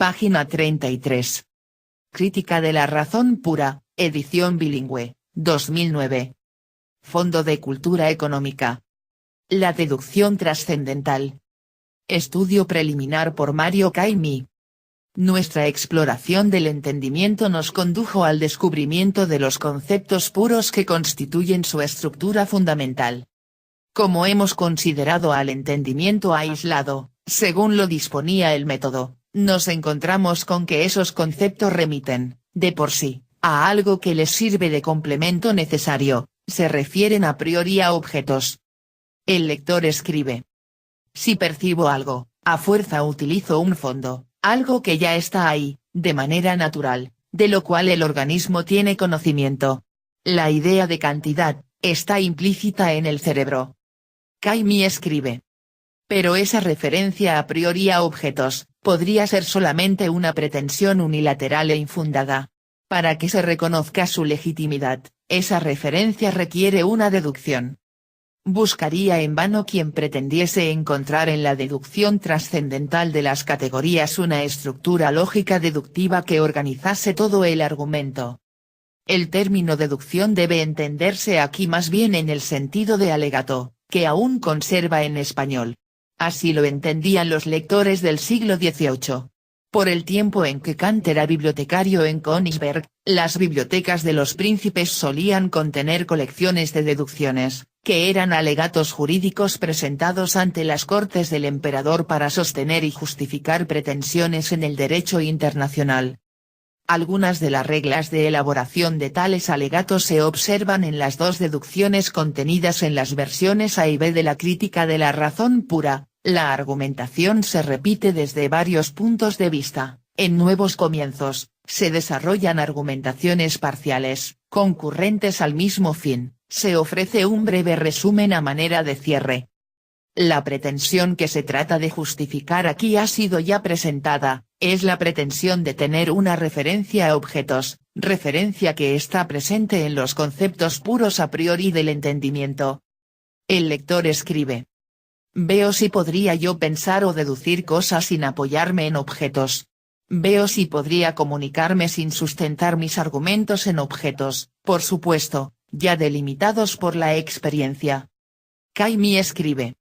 Página 33. Crítica de la razón pura, edición bilingüe, 2009. Fondo de Cultura Económica. La deducción trascendental. Estudio preliminar por Mario Caimi. Nuestra exploración del entendimiento nos condujo al descubrimiento de los conceptos puros que constituyen su estructura fundamental. Como hemos considerado al entendimiento aislado, según lo disponía el método, nos encontramos con que esos conceptos remiten, de por sí, a algo que les sirve de complemento necesario, se refieren a priori a objetos. El lector escribe: si percibo algo, a fuerza utilizo un fondo, algo que ya está ahí, de manera natural, de lo cual el organismo tiene conocimiento. La idea de cantidad, está implícita en el cerebro. Caimi escribe: pero esa referencia a priori a objetos, podría ser solamente una pretensión unilateral e infundada. Para que se reconozca su legitimidad, esa referencia requiere una deducción. Buscaría en vano quien pretendiese encontrar en la deducción trascendental de las categorías una estructura lógica deductiva que organizase todo el argumento. El término deducción debe entenderse aquí más bien en el sentido de alegato, que aún conserva en español. Así lo entendían los lectores del siglo XVIII. Por el tiempo en que Kant era bibliotecario en Königsberg, las bibliotecas de los príncipes solían contener colecciones de deducciones, que eran alegatos jurídicos presentados ante las cortes del emperador para sostener y justificar pretensiones en el derecho internacional. Algunas de las reglas de elaboración de tales alegatos se observan en las dos deducciones contenidas en las versiones A y B de la Crítica de la razón pura. La argumentación se repite desde varios puntos de vista. En Nuevos Comienzos, se desarrollan argumentaciones parciales, concurrentes al mismo fin. Se ofrece un breve resumen a manera de cierre. La pretensión que se trata de justificar aquí ha sido ya presentada, es la pretensión de tener una referencia a objetos, referencia que está presente en los conceptos puros a priori del entendimiento. El lector escribe: veo si podría yo pensar o deducir cosas sin apoyarme en objetos. Veo si podría comunicarme sin sustentar mis argumentos en objetos, por supuesto, ya delimitados por la experiencia. Caimi escribe: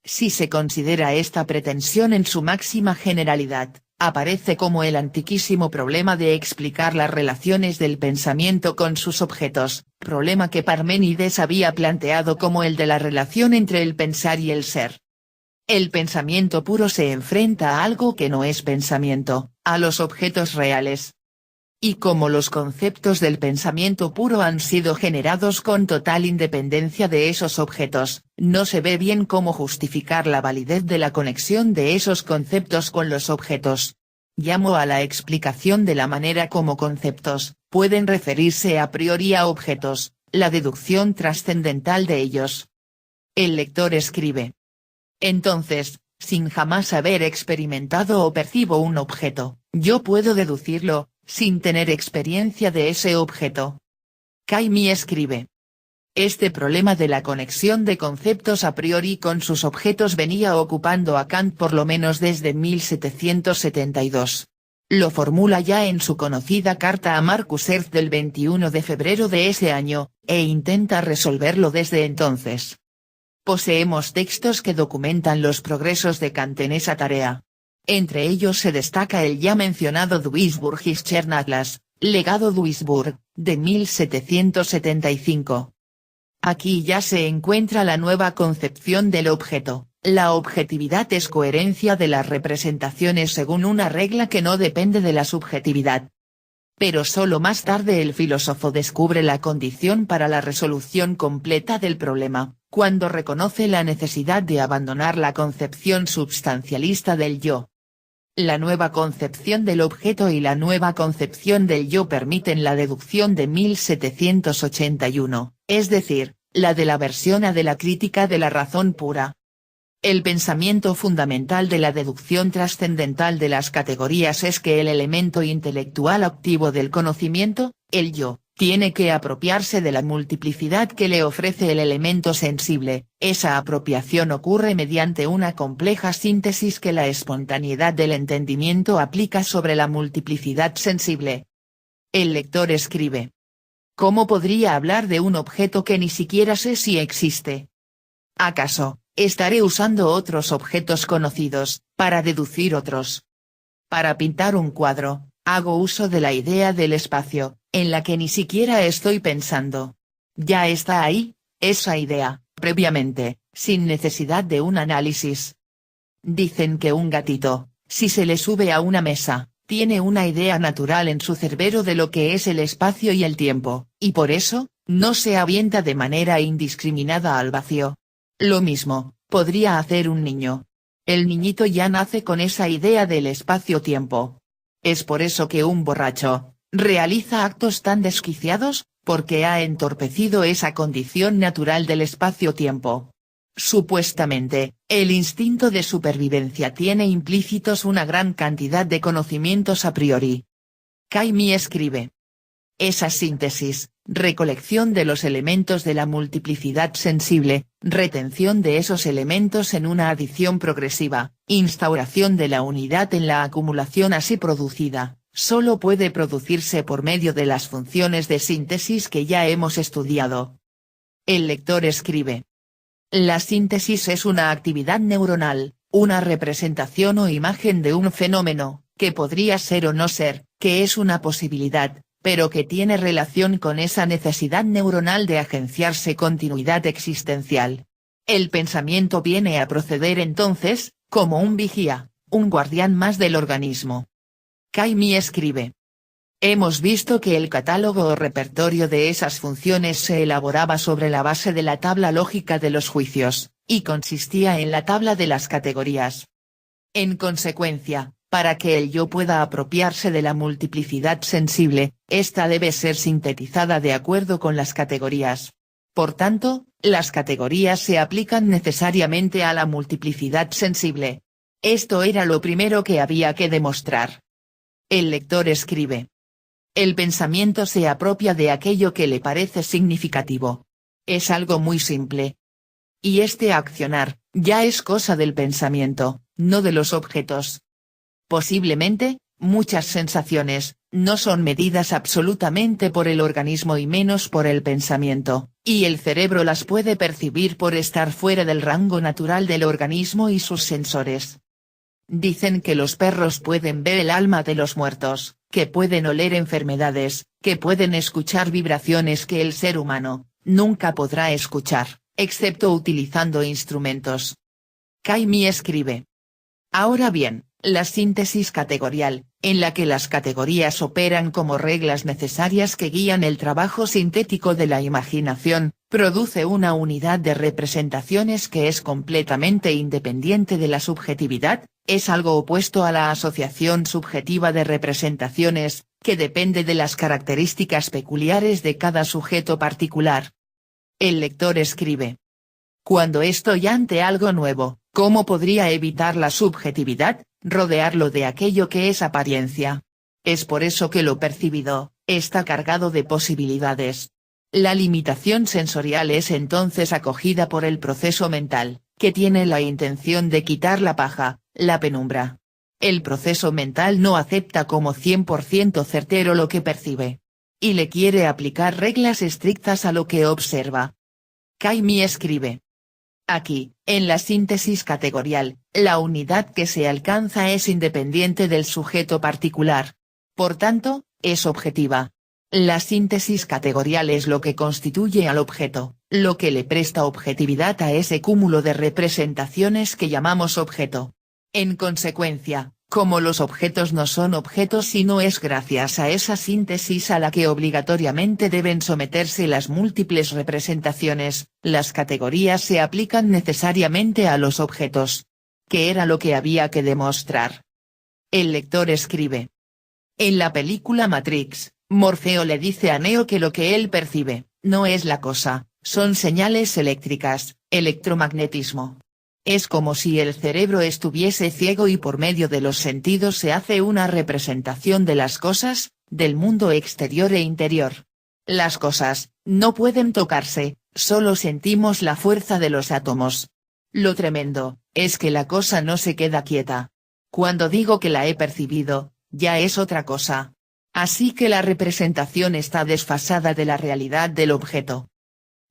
si se considera esta pretensión en su máxima generalidad, aparece como el antiquísimo problema de explicar las relaciones del pensamiento con sus objetos, problema que Parménides había planteado como el de la relación entre el pensar y el ser. El pensamiento puro se enfrenta a algo que no es pensamiento, a los objetos reales. Y como los conceptos del pensamiento puro han sido generados con total independencia de esos objetos, no se ve bien cómo justificar la validez de la conexión de esos conceptos con los objetos. Llamo a la explicación de la manera como conceptos, pueden referirse a priori a objetos, la deducción trascendental de ellos. El lector escribe: entonces, sin jamás haber experimentado o percibo un objeto, yo puedo deducirlo, sin tener experiencia de ese objeto. Caimi escribe: este problema de la conexión de conceptos a priori con sus objetos venía ocupando a Kant por lo menos desde 1772. Lo formula ya en su conocida carta a Marcus Hertz del 21 de febrero de ese año, e intenta resolverlo desde entonces. Poseemos textos que documentan los progresos de Kant en esa tarea. Entre ellos se destaca el ya mencionado Duisburgischen Atlas, legado Duisburg, de 1775. Aquí ya se encuentra la nueva concepción del objeto. La objetividad es coherencia de las representaciones según una regla que no depende de la subjetividad. Pero solo más tarde el filósofo descubre la condición para la resolución completa del problema, cuando reconoce la necesidad de abandonar la concepción substancialista del yo. La nueva concepción del objeto y la nueva concepción del yo permiten la deducción de 1781, es decir, la de la versión A de la Crítica de la razón pura. El pensamiento fundamental de la deducción trascendental de las categorías es que el elemento intelectual activo del conocimiento, el yo, Tiene que apropiarse de la multiplicidad que le ofrece el elemento sensible. Esa apropiación ocurre mediante una compleja síntesis que la espontaneidad del entendimiento aplica sobre la multiplicidad sensible. El lector escribe: ¿cómo podría hablar de un objeto que ni siquiera sé si existe? ¿Acaso estaré usando otros objetos conocidos para deducir otros? Para pintar un cuadro, hago uso de la idea del espacio, en la que ni siquiera estoy pensando. Ya está ahí, esa idea, previamente, sin necesidad de un análisis. Dicen que un gatito, si se le sube a una mesa, tiene una idea natural en su cerebro de lo que es el espacio y el tiempo, y por eso, no se avienta de manera indiscriminada al vacío. Lo mismo podría hacer un niño. El niñito ya nace con esa idea del espacio-tiempo. Es por eso que un borracho realiza actos tan desquiciados, porque ha entorpecido esa condición natural del espacio-tiempo. Supuestamente, el instinto de supervivencia tiene implícitos una gran cantidad de conocimientos a priori. Caimi escribe: esa síntesis, recolección de los elementos de la multiplicidad sensible, retención de esos elementos en una adición progresiva, instauración de la unidad en la acumulación así producida, solo puede producirse por medio de las funciones de síntesis que ya hemos estudiado. El lector escribe: la síntesis es una actividad neuronal, una representación o imagen de un fenómeno, que podría ser o no ser, que es una posibilidad, pero que tiene relación con esa necesidad neuronal de agenciarse continuidad existencial. El pensamiento viene a proceder entonces, como un vigía, un guardián más del organismo. Caimi escribe: hemos visto que el catálogo o repertorio de esas funciones se elaboraba sobre la base de la tabla lógica de los juicios, y consistía en la tabla de las categorías. En consecuencia, para que el yo pueda apropiarse de la multiplicidad sensible, ésta debe ser sintetizada de acuerdo con las categorías. Por tanto, las categorías se aplican necesariamente a la multiplicidad sensible. Esto era lo primero que había que demostrar. El lector escribe: el pensamiento se apropia de aquello que le parece significativo. Es algo muy simple. Y este accionar, ya es cosa del pensamiento, no de los objetos. Posiblemente, muchas sensaciones, no son medidas absolutamente por el organismo y menos por el pensamiento, y el cerebro las puede percibir por estar fuera del rango natural del organismo y sus sensores. Dicen que los perros pueden ver el alma de los muertos, que pueden oler enfermedades, que pueden escuchar vibraciones que el ser humano nunca podrá escuchar, excepto utilizando instrumentos. Caimi escribe: ahora bien, la síntesis categorial, en la que las categorías operan como reglas necesarias que guían el trabajo sintético de la imaginación, produce una unidad de representaciones que es completamente independiente de la subjetividad, es algo opuesto a la asociación subjetiva de representaciones, que depende de las características peculiares de cada sujeto particular. El lector escribe: cuando estoy ante algo nuevo, ¿cómo podría evitar la subjetividad, rodearlo de aquello que es apariencia? Es por eso que lo percibido está cargado de posibilidades. La limitación sensorial es entonces acogida por el proceso mental, que tiene la intención de quitar la paja, la penumbra. El proceso mental no acepta como 100% certero lo que percibe. Y le quiere aplicar reglas estrictas a lo que observa. Caimi escribe: aquí, en la síntesis categorial, la unidad que se alcanza es independiente del sujeto particular. Por tanto, es objetiva. La síntesis categorial es lo que constituye al objeto, lo que le presta objetividad a ese cúmulo de representaciones que llamamos objeto. En consecuencia, como los objetos no son objetos sino es gracias a esa síntesis a la que obligatoriamente deben someterse las múltiples representaciones, las categorías se aplican necesariamente a los objetos. ¿Qué era lo que había que demostrar? El lector escribe: en la película Matrix, Morfeo le dice a Neo que lo que él percibe, no es la cosa, son señales eléctricas, electromagnetismo. Es como si el cerebro estuviese ciego y por medio de los sentidos se hace una representación de las cosas, del mundo exterior e interior. Las cosas, no pueden tocarse, solo sentimos la fuerza de los átomos. Lo tremendo, es que la cosa no se queda quieta. Cuando digo que la he percibido, ya es otra cosa. Así que la representación está desfasada de la realidad del objeto.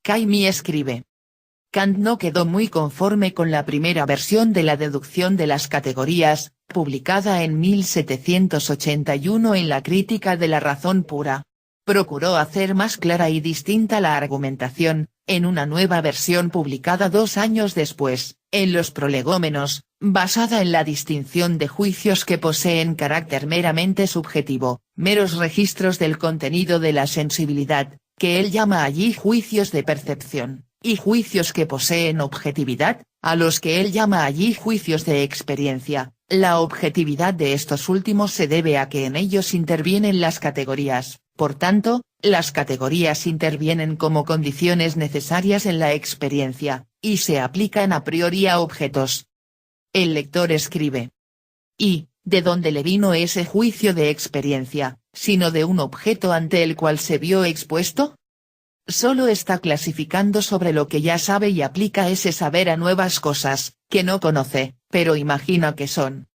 Caimi escribe. Kant no quedó muy conforme con la primera versión de la deducción de las categorías, publicada en 1781 en la Crítica de la razón pura. Procuró hacer más clara y distinta la argumentación, en una nueva versión publicada 2 años después, en los Prolegómenos, basada en la distinción de juicios que poseen carácter meramente subjetivo, meros registros del contenido de la sensibilidad, que él llama allí juicios de percepción, y juicios que poseen objetividad, a los que él llama allí juicios de experiencia. La objetividad de estos últimos se debe a que en ellos intervienen las categorías, por tanto, las categorías intervienen como condiciones necesarias en la experiencia, y se aplican a priori a objetos. El lector escribe. ¿Y, de dónde le vino ese juicio de experiencia, sino de un objeto ante el cual se vio expuesto? Solo está clasificando sobre lo que ya sabe y aplica ese saber a nuevas cosas, que no conoce, pero imagina que son.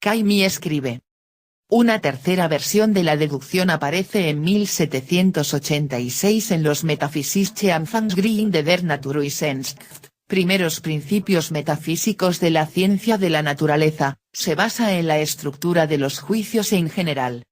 Caimi escribe. Una tercera versión de la deducción aparece en 1786 en los Metaphysische Anfangsgründe der Naturwissenschaft, primeros principios metafísicos de la ciencia de la naturaleza, se basa en la estructura de los juicios en general.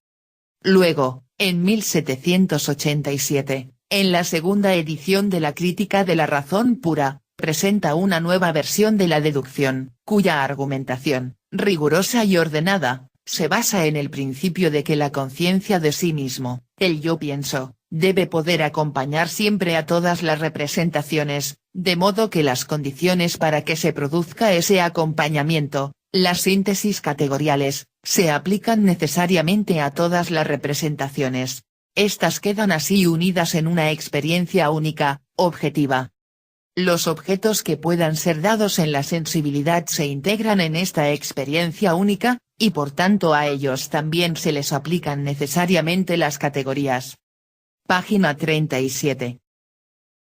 Luego, en 1787, en la segunda edición de la Crítica de la razón pura, presenta una nueva versión de la deducción, cuya argumentación, rigurosa y ordenada, se basa en el principio de que la conciencia de sí mismo, el yo pienso, debe poder acompañar siempre a todas las representaciones, de modo que las condiciones para que se produzca ese acompañamiento, las síntesis categoriales, se aplican necesariamente a todas las representaciones. Estas quedan así unidas en una experiencia única, objetiva. Los objetos que puedan ser dados en la sensibilidad se integran en esta experiencia única, y por tanto a ellos también se les aplican necesariamente las categorías. Página 37.